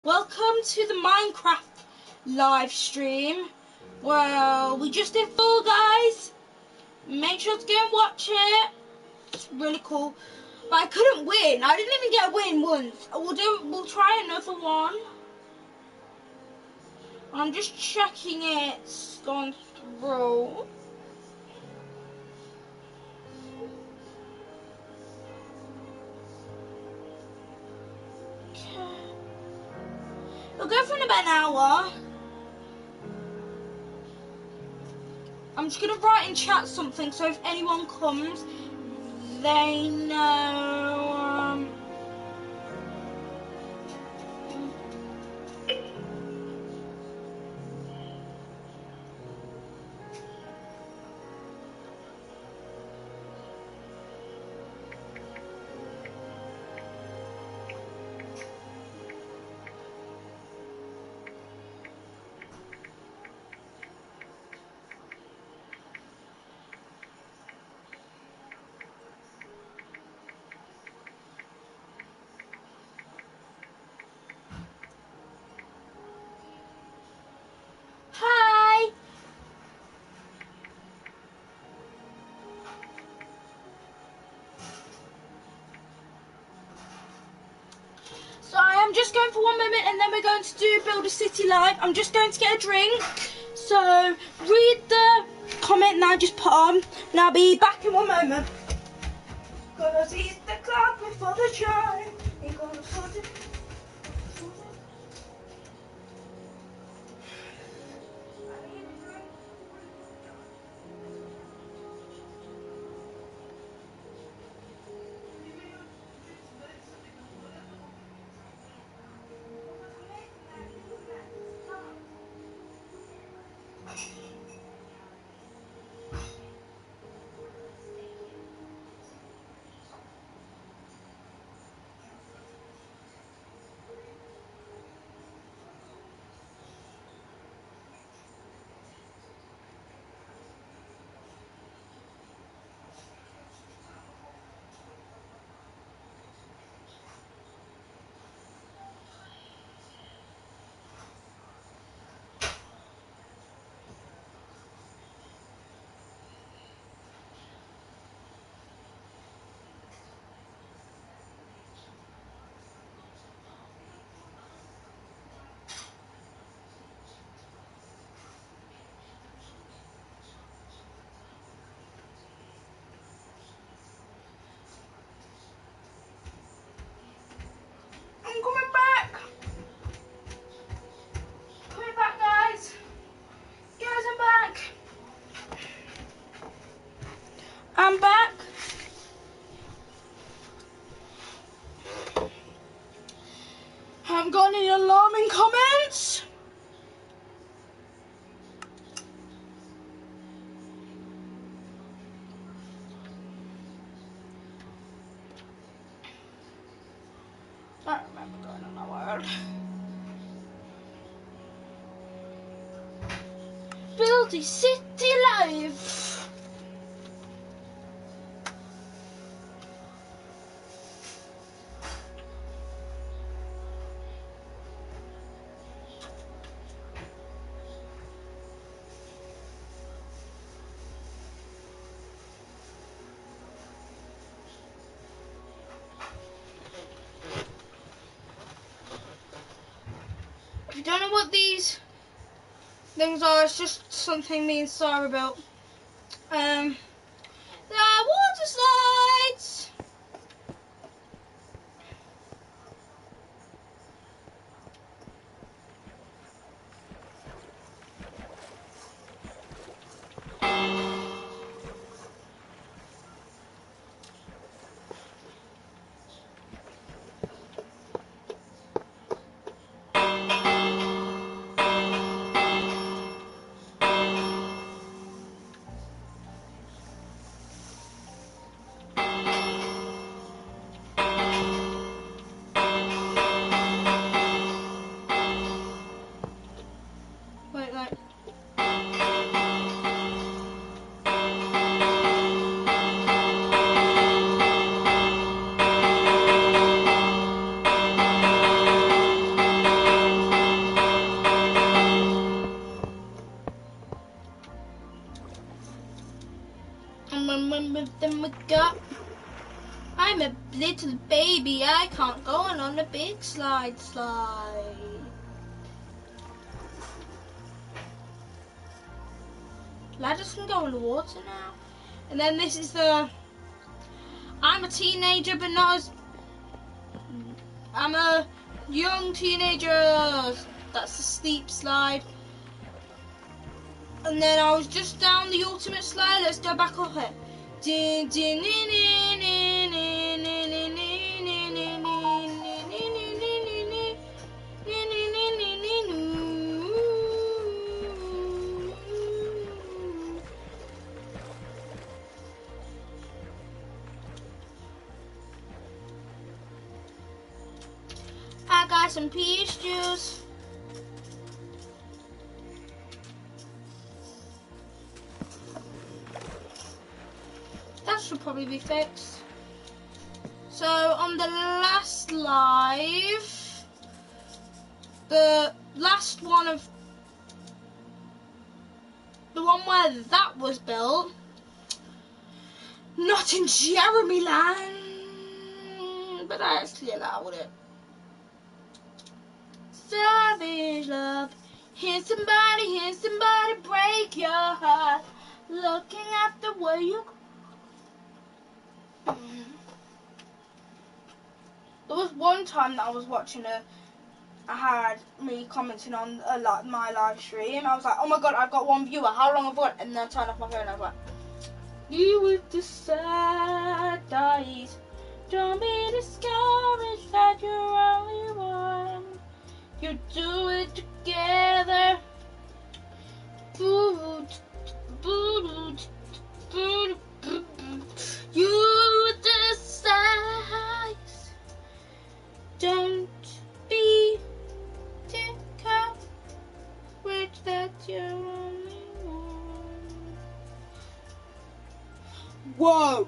Welcome to the Minecraft live stream. Well, we just did Fall Guys. Make sure to go and watch it. It's really cool. But I couldn't win. I didn't even get a win once. We'll try another one. I'm just checking it's gone through. We'll go for about an hour. I'm just going to write in chat something so if anyone comes, they know. Hi! So I am just going for 1 moment and then we're going to do Build a City Live. I'm just going to get a drink. So read the comment now, just put on. And I'll be back in 1 moment. Gonna see the clock before the chime. You're gonna put it. I'm coming back. Coming back, guys. Guys, I'm back. I'm back. Haven't got any alarming comments. I don't remember going on that word. Build a City Live. If you don't know what these things are, it's just something me and Sarah built. The water slides. little baby, I can't go on a big slide. Ladders can go in the water now. And then this is the, I'm a teenager, but not as, I'm a young teenager. That's the steep slide. And then I was just down the ultimate slide. Let's go back up it. I got some peach juice. That should probably be fixed. So on the last live, the last one of the one where that was built, not in Jeremy Land, but I actually allowed it. Savage love, hear somebody break your heart, looking at the way you. There was one time that I was watching I had me commenting on my live stream. I was like, oh my god, I've got one viewer, how long have I got? And then I turned off my phone and I was like, you with the sad eyes, don't be discouraged that you're only one. You do it together. You decide. Don't be discouraged that you're only one. Whoa.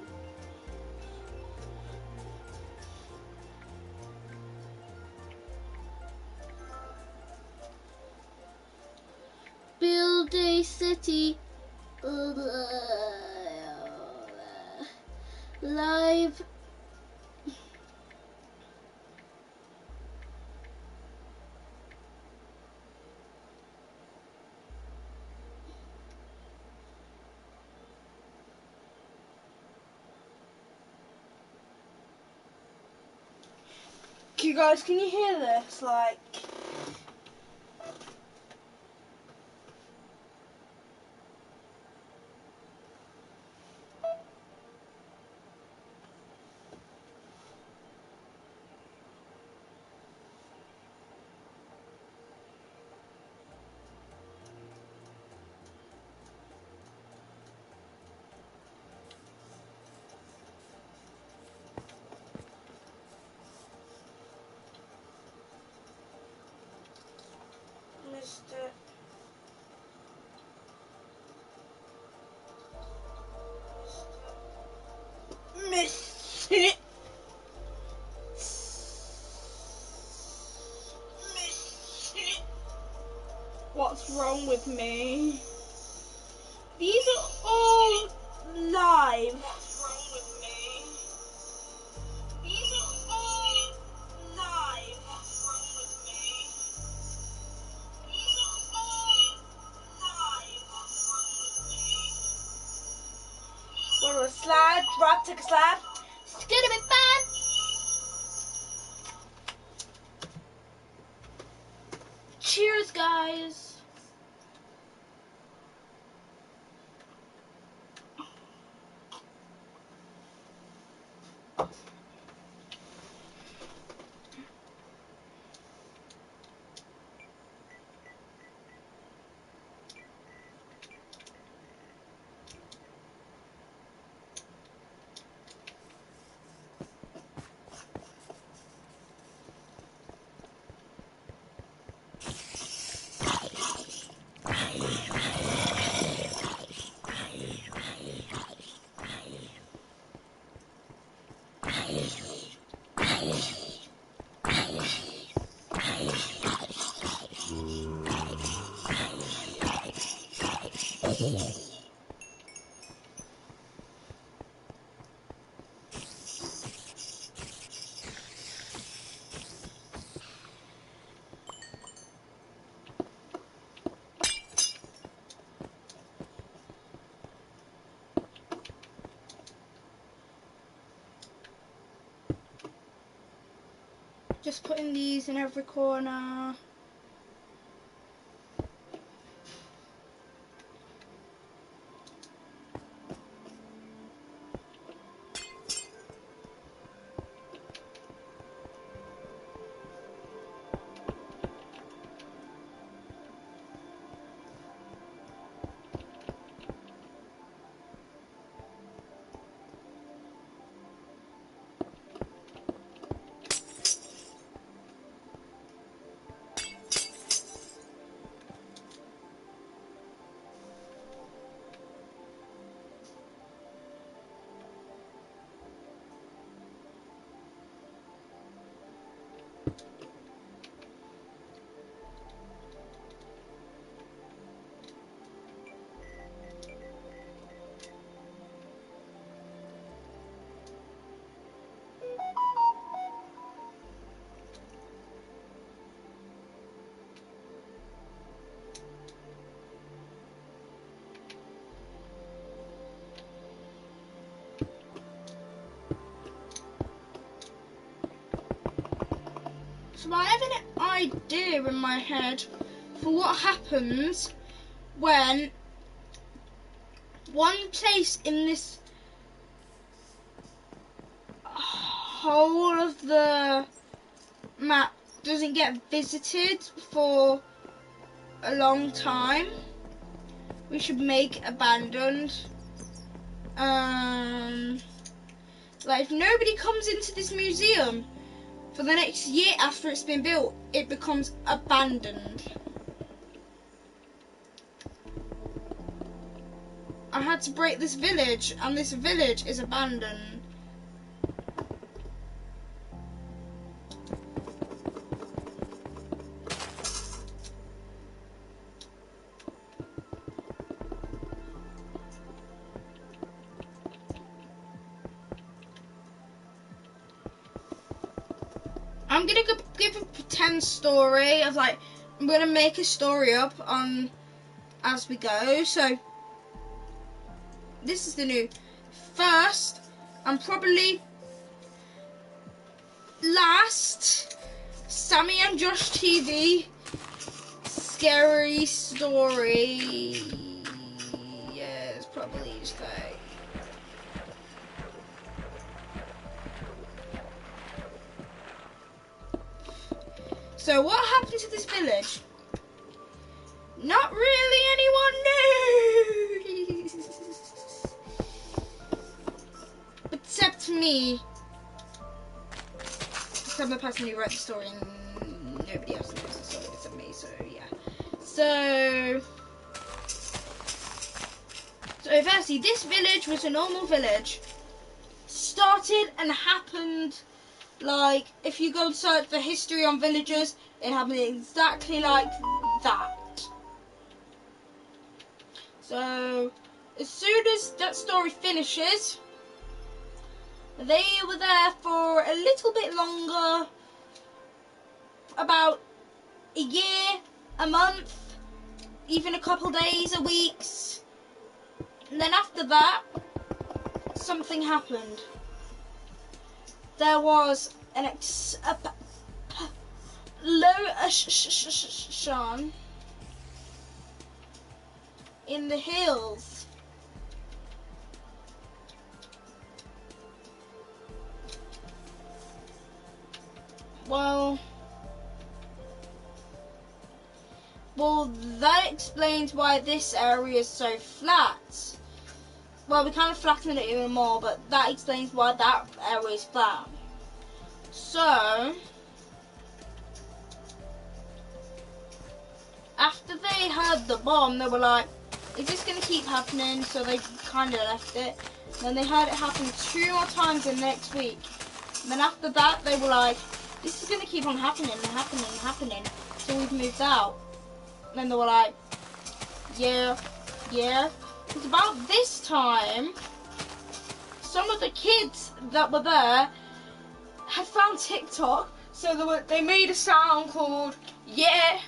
Build a city live. You guys, can you hear this? Like, Missed it. What's wrong with me? These are all live. What's wrong with me? These are all live. What's wrong with me? These are all live. What's wrong with me? Go to a slide, drop, take a slide. It's gonna be fun. Cheers, guys. Just putting these in every corner. So I have an idea in my head for what happens when one place in this whole of the map doesn't get visited for a long time. We should make abandoned. Like if nobody comes into this museum for the next year after it's been built, it becomes abandoned. I had to break this village, and this village is abandoned. I'm gonna give a pretend story of like, I'm gonna make a story up on as we go. So this is the new first and probably last Sammy and Josh TV scary story. Yeah, it's probably so. So what happened to this village? Not really anyone knows. Except me. Except the person who wrote the story, and nobody else knows the story except me, so yeah. So firstly, this village was a normal village. Started and happened like, if you go and search for history on villages, it happened exactly like that. So as soon as that story finishes, they were there for a little bit longer, about a year, a month, even a couple days, a weeks. And then after that, something happened. There was an explosion in the hills. Well, that explains why this area is so flat. Well, we kind of flattened it even more, but that explains why that area is flat. So, after they heard the bomb, they were like, is this going to keep happening? So they kind of left it. Then they heard it happen 2 more times in the next week. And then after that, they were like, this is going to keep on happening and happening and happening. So we've moved out. And then they were like, yeah. It's about this time, some of the kids that were there had found TikTok, so they made a sound called yeah.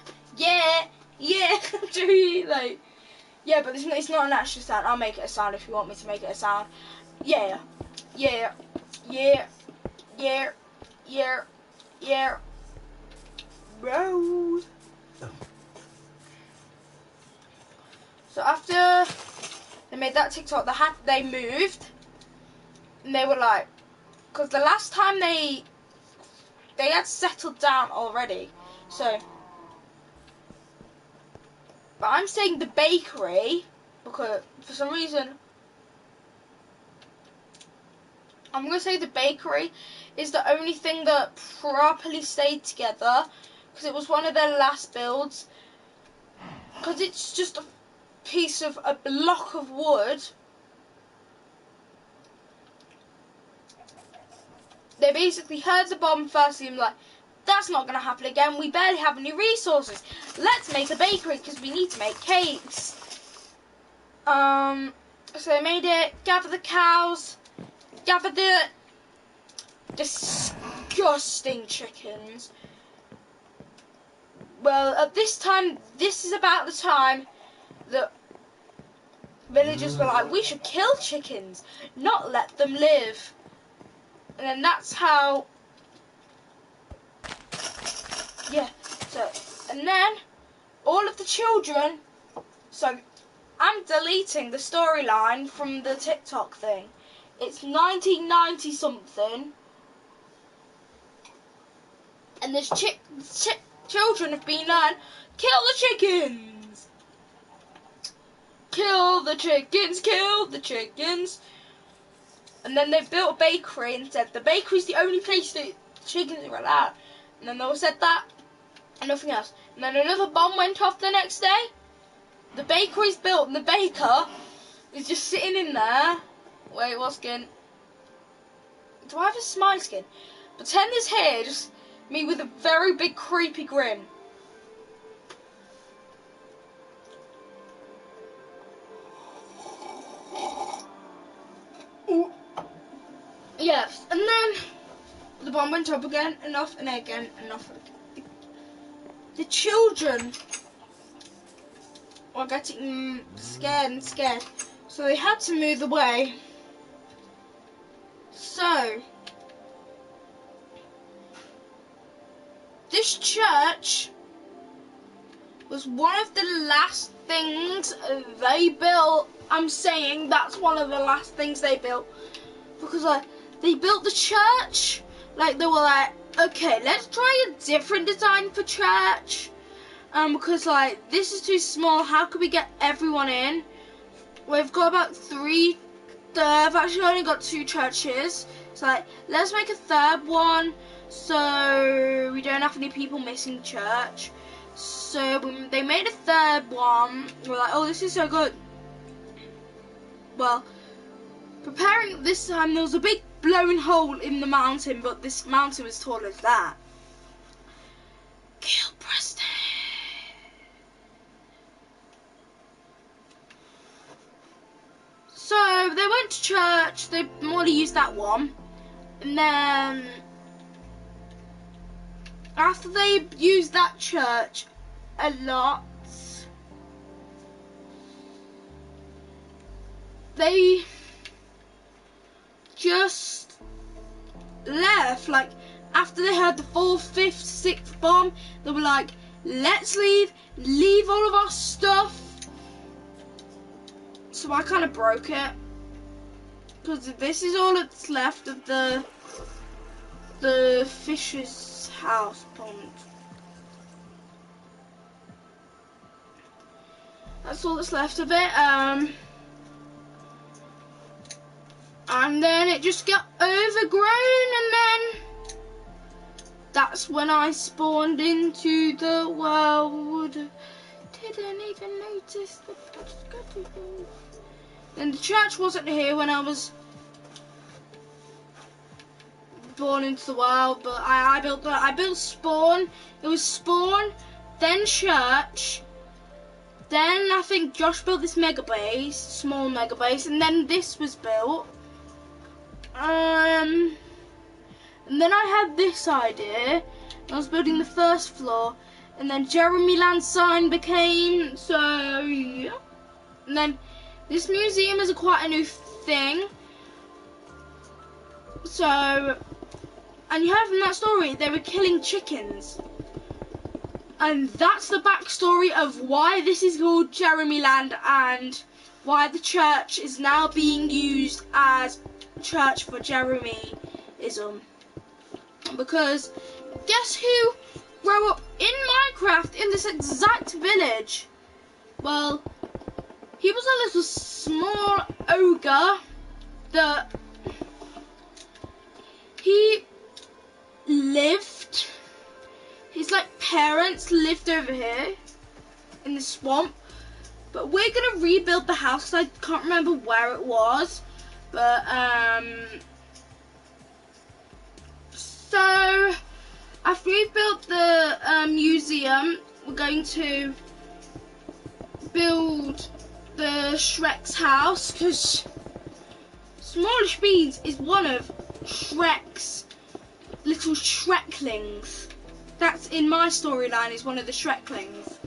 Like, yeah, but it's not an actual sound. I'll make it a sound if you want me to make it a sound. Yeah. Yeah. Bro. So after they made that TikTok, they moved, and they were like, because the last time they had settled down already. So, but I'm saying the bakery because for some reason I'm gonna say the bakery is the only thing that properly stayed together because it was one of their last builds. Because it's just a block of wood. They basically heard the bomb firstly and were like, that's not going to happen again. We barely have any resources. Let's make a bakery because we need to make cakes. So they made it, gather the cows, gather the disgusting chickens. Well, at this time, this is about the time that villagers were like, we should kill chickens, not let them live. And then that's how, yeah, so, and then all of the children, so I'm deleting the storyline from the TikTok thing. It's 1990 something, and there's children have been learned, kill the chickens! Kill the chickens, kill the chickens! And then they built a bakery and said the bakery's the only place that chickens are allowed. And then they all said that and nothing else. And then another bomb went off the next day. The bakery's built and the baker is just sitting in there. Wait, what skin? Do I have a smile skin? Pretend this here, just me with a very big creepy grin. Ooh. Yes, and then the bomb went up again, and off, and again, and off again. The children were getting scared and scared, so they had to move away. So, this church was one of the last things they built. I'm saying that's one of the last things they built because they built the church. Like they were like, okay, let's try a different design for church. Because like this is too small. How can we get everyone in? We've got about three. I've actually only got 2 churches. So like, let's make a third one so we don't have any people missing church. So they made a third one. We're like, oh, this is so good. Well, preparing this time, there was a big blowing hole in the mountain, but this mountain was tall as that. Kill Preston. So they went to church. They only used that one, and then after they used that church a lot, they just left. Like after they heard the 4th, 5th, 6th bomb, they were like, let's leave all of our stuff. So I kind of broke it because this is all that's left of the fish's house pond. That's all that's left of it. And then it just got overgrown, and then that's when I spawned into the world. Didn't even notice the potatoes. And the church wasn't here when I was born into the world, but I built spawn. It was spawn, then church, then I think Josh built this mega base, small mega base, and then this was built. And then I had this idea. I was building the 1st floor, and then Jeremy Land sign became, so yeah. And then this museum is quite a new thing. So And you heard from that story, they were killing chickens. And that's the backstory of why this is called Jeremy Land and why the church is now being used as church for Jeremyism. Because guess who grew up in Minecraft in this exact village? Well, he was a little small ogre that he lived. His parents lived over here in the swamp, but we're gonna rebuild the house. I can't remember where it was, but so after we've built the museum, we're going to build the Shrek's house, because Smallish Beans is one of Shrek's little Shreklings. That's in my storyline, is one of the Shreklings.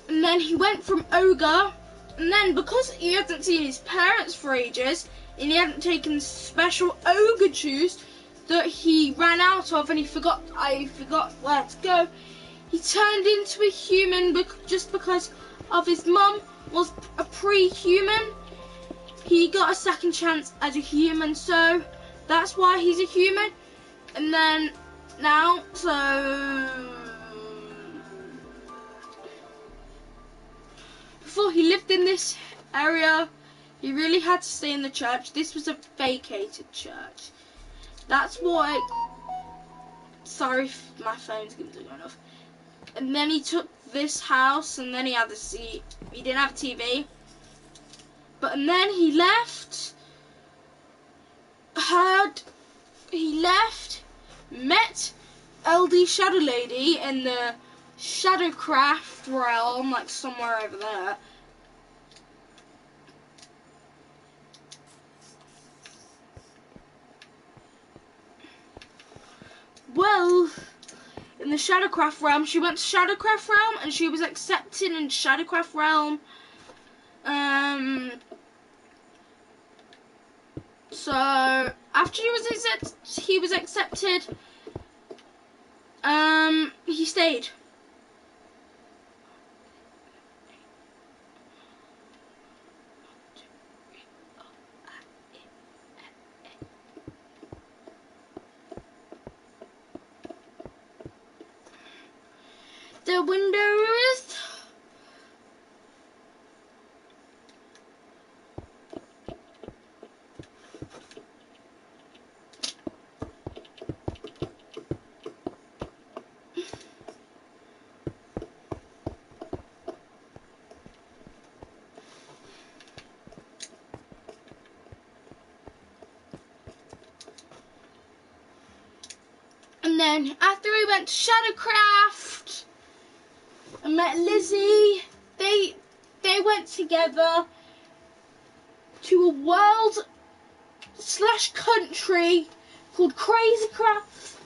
And then he went from ogre, and then because he hasn't seen his parents for ages, and he hadn't taken special ogre juice that he ran out of, and I forgot where to go, he turned into a human just because of his mum was a pre-human. He got a second chance as a human, so that's why he's a human. And then now, so before he lived in this area, he really had to stay in the church. This was a vacated church. That's why, sorry if my phone's going off. And then he took this house, and then he had the seat. He didn't have a TV. And then he left, met LD Shadow Lady in the Shadowcraft realm, somewhere over there. Well, in the Shadowcraft realm, she went to Shadowcraft realm, and she was accepted in Shadowcraft realm. So after he was accepted, he stayed. The windows. And then after we went to Shadowcraft and met Lizzie, they went together to a world/country called Crazycraft.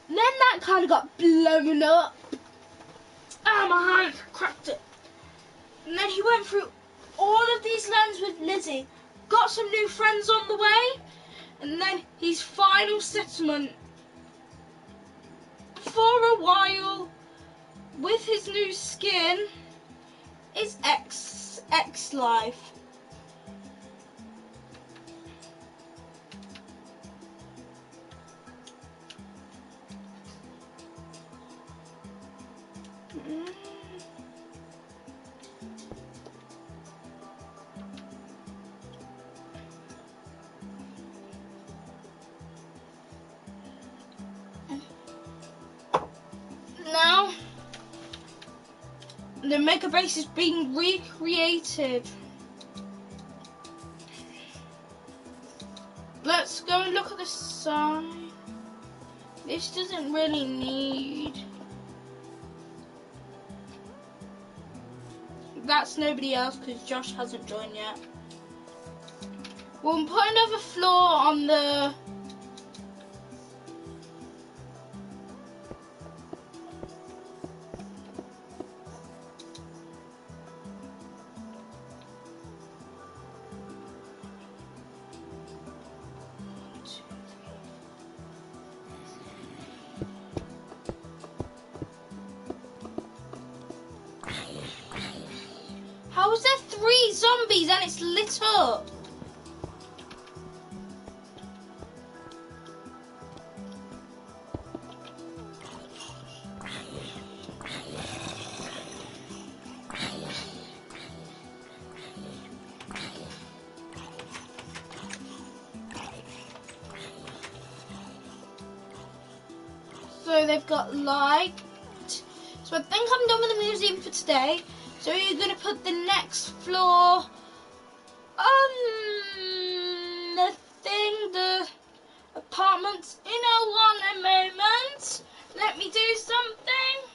And then that kind of got blown up. Ah, my hand cracked it. And then he went through all of these lands with Lizzie, got some new friends on the way, and then his final settlement for a while with his new skin is X life. Now the mega base is being recreated. Let's go and look at the sign. This doesn't really need. That's nobody else because Josh hasn't joined yet. We'll put another floor on the. zombies and it's lit up. So they've got light. So I think I'm done with the museum for today. So you're going to put the next floor the apartments in a moment. Let me do something.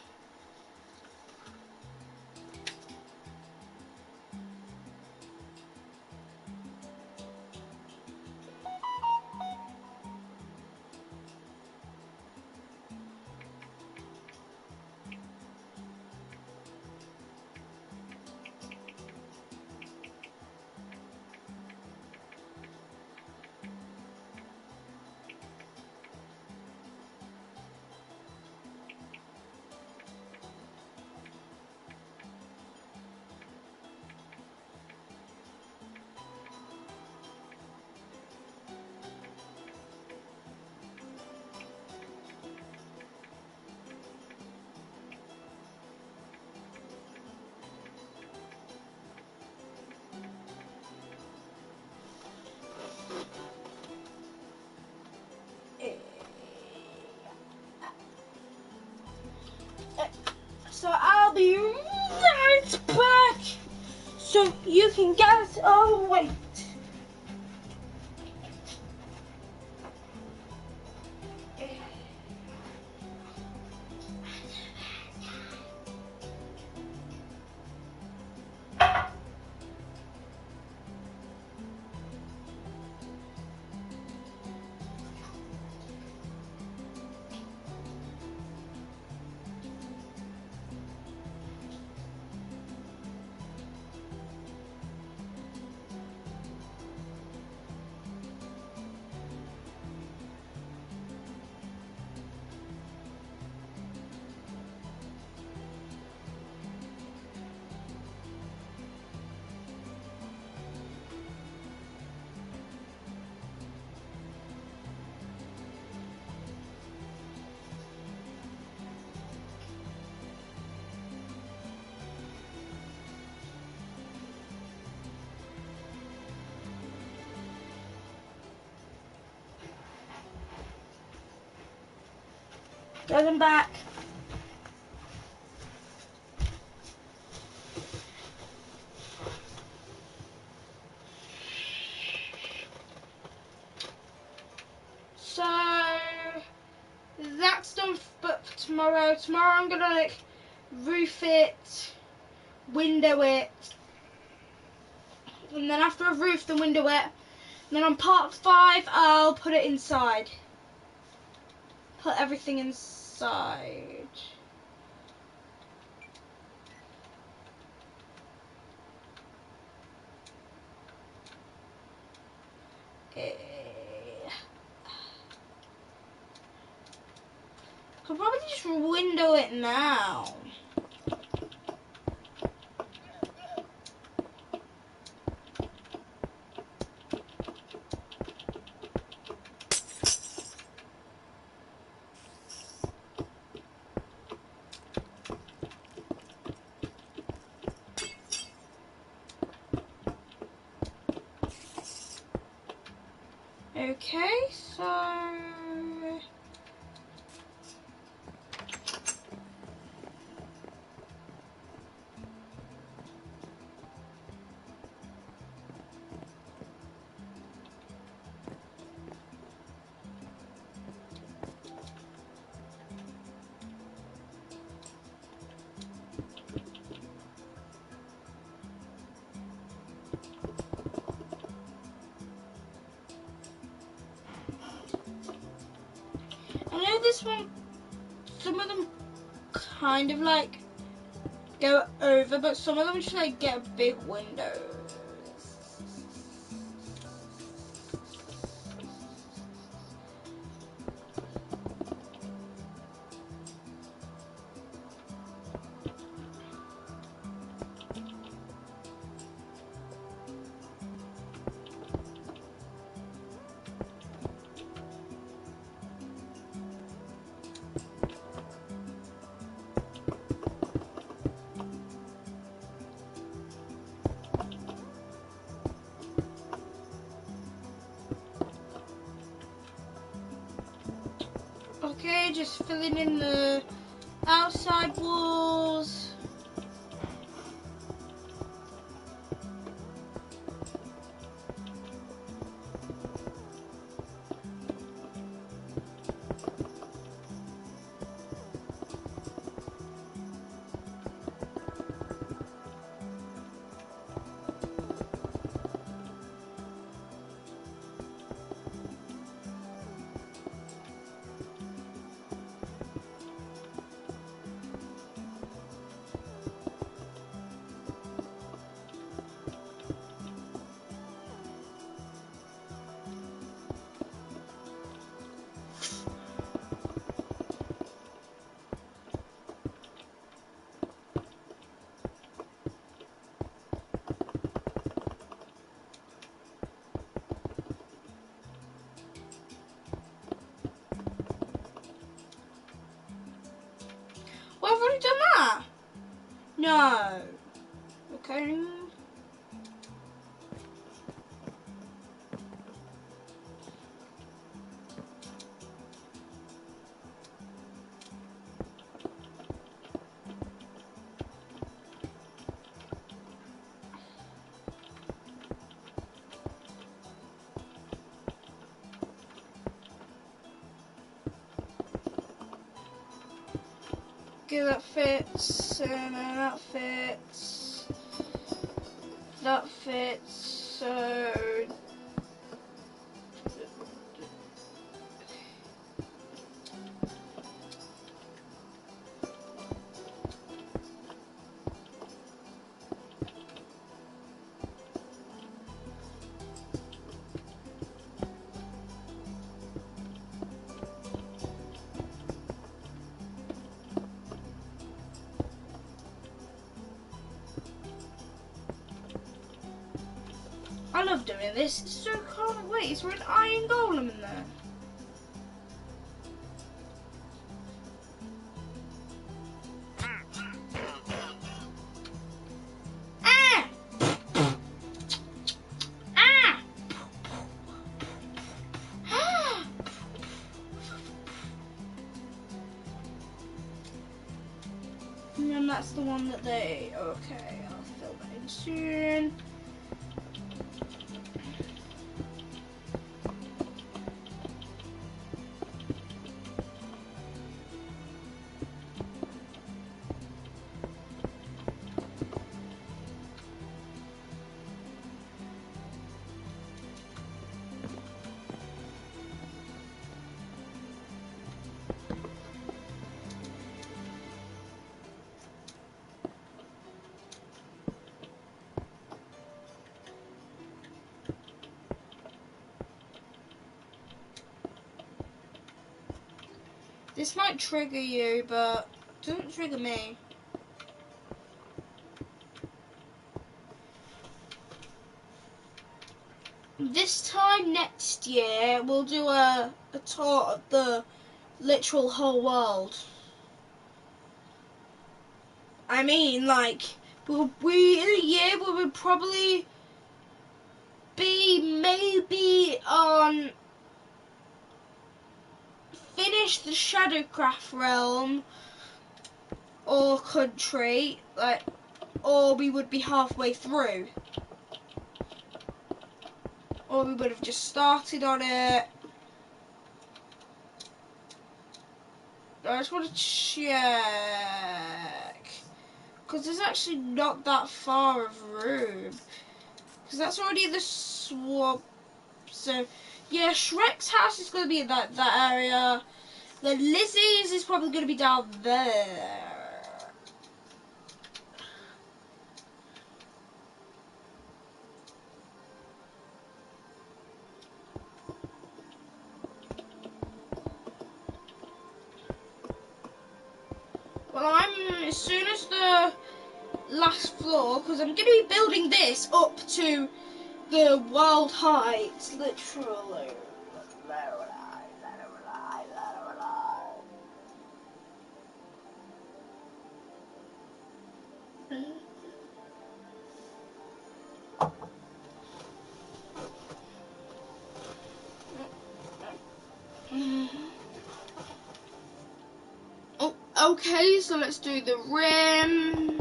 So I'll be right back so you can get away. Welcome back. So that's done for tomorrow. Tomorrow I'm gonna like roof it, window it, and then after I've roofed the window it, then on part 5 I'll put it inside. Put everything inside. Could probably just window it now. Okay, so I know this one, some of them kind of like go over, but some of them just like get a big window. here, just filling in the outside walls. Well, I've already done that. No. Okay. Okay, that fits, and then that fits. That fits, so... I love doing this. It's so can't wait. Is there an iron golem in there? Ah! Ah! And that's the one that they... Okay, I'll fill that in soon. This might trigger you, but don't trigger me. This time next year, we'll do a tour of the literal whole world. I mean, like, we in a year we would probably be maybe on finish the Shadowcraft realm or country, like, or we would be halfway through, or we would have just started on it. I just want to check, because there's actually not that far of room, because that's already the swamp. So yeah, Shrek's house is going to be in that area. The Lizzie's is probably going to be down there. Well, as soon as the last floor, because I'm going to be building this up to the world heights, literally. Okay, so let's do the rim.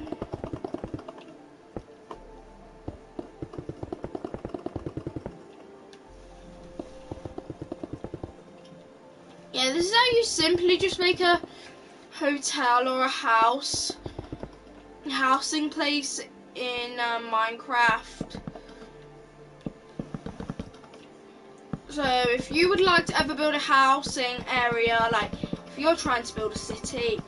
Yeah, this is how you simply just make a hotel or a housing place in Minecraft. So if you would like to ever build a housing area, like if you're trying to build a city,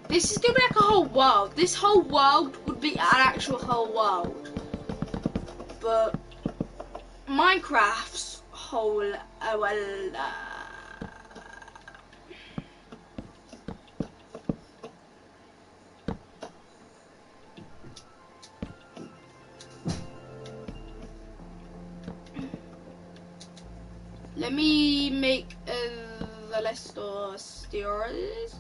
this is gonna be like a whole world. This whole world would be an actual whole world. But Minecraft's whole let me make the list of stairs.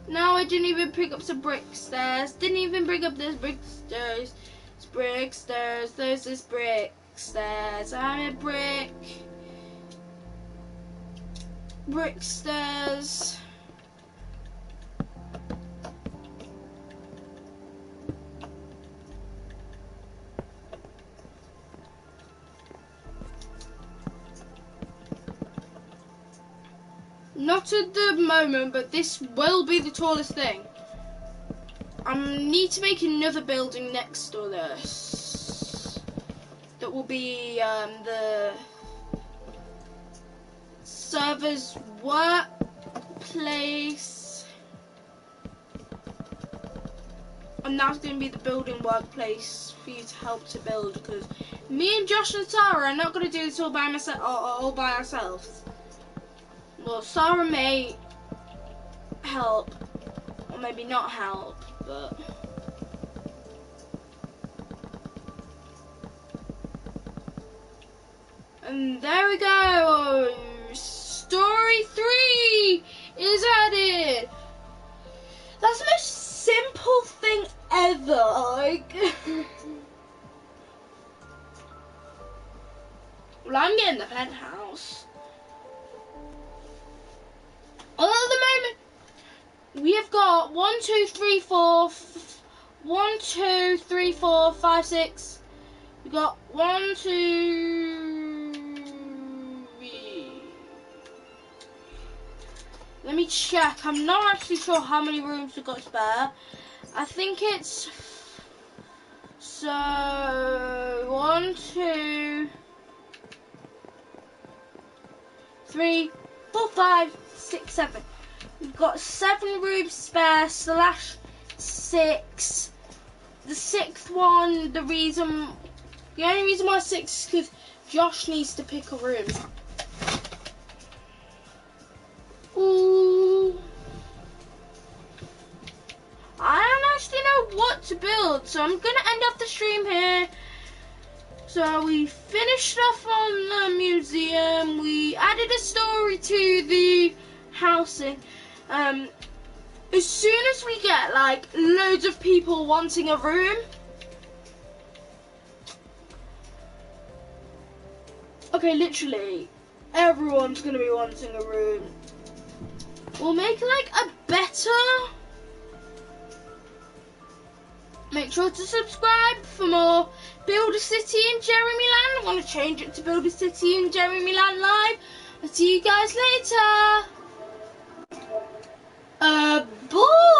No, I didn't even pick up some brick stairs. Didn't even bring up those brick stairs. It's brick stairs. There's this brick stairs. I'm a brick stairs. Not at the moment, but this will be the tallest thing. I need to make another building next to this. That will be the server's workplace. And that's going to be the building workplace for you to help to build, because me and Josh and Sarah are not going to do this all by ourselves. Well, Sarah may help, or maybe not help, but and there we go. Story 3 is added. That's the most simple thing ever. Like, well, I'm getting the penthouse. Although at the moment we have got 1, 2, 3, 4, 1, 2, 3, 4, 5, 6. We got 1, 2. Let me check. I'm not actually sure how many rooms we've got spare. I think it's so 1, 2, 3, 4, 5, 6, 7. We've got 7 rooms spare / 6. The 6th one, the only reason why 6 is because Josh needs to pick a room. Ooh. I don't actually know what to build, so I'm gonna end off the stream here. So we finished off on the museum. We added a story to the housing. As soon as we get like loads of people wanting a room, okay, literally everyone's gonna be wanting a room, we'll make like a better. Make sure to subscribe for more Build a City in Jeremyland. I want to change it to Build a City in Jeremyland Live. I'll see you guys later. Bye.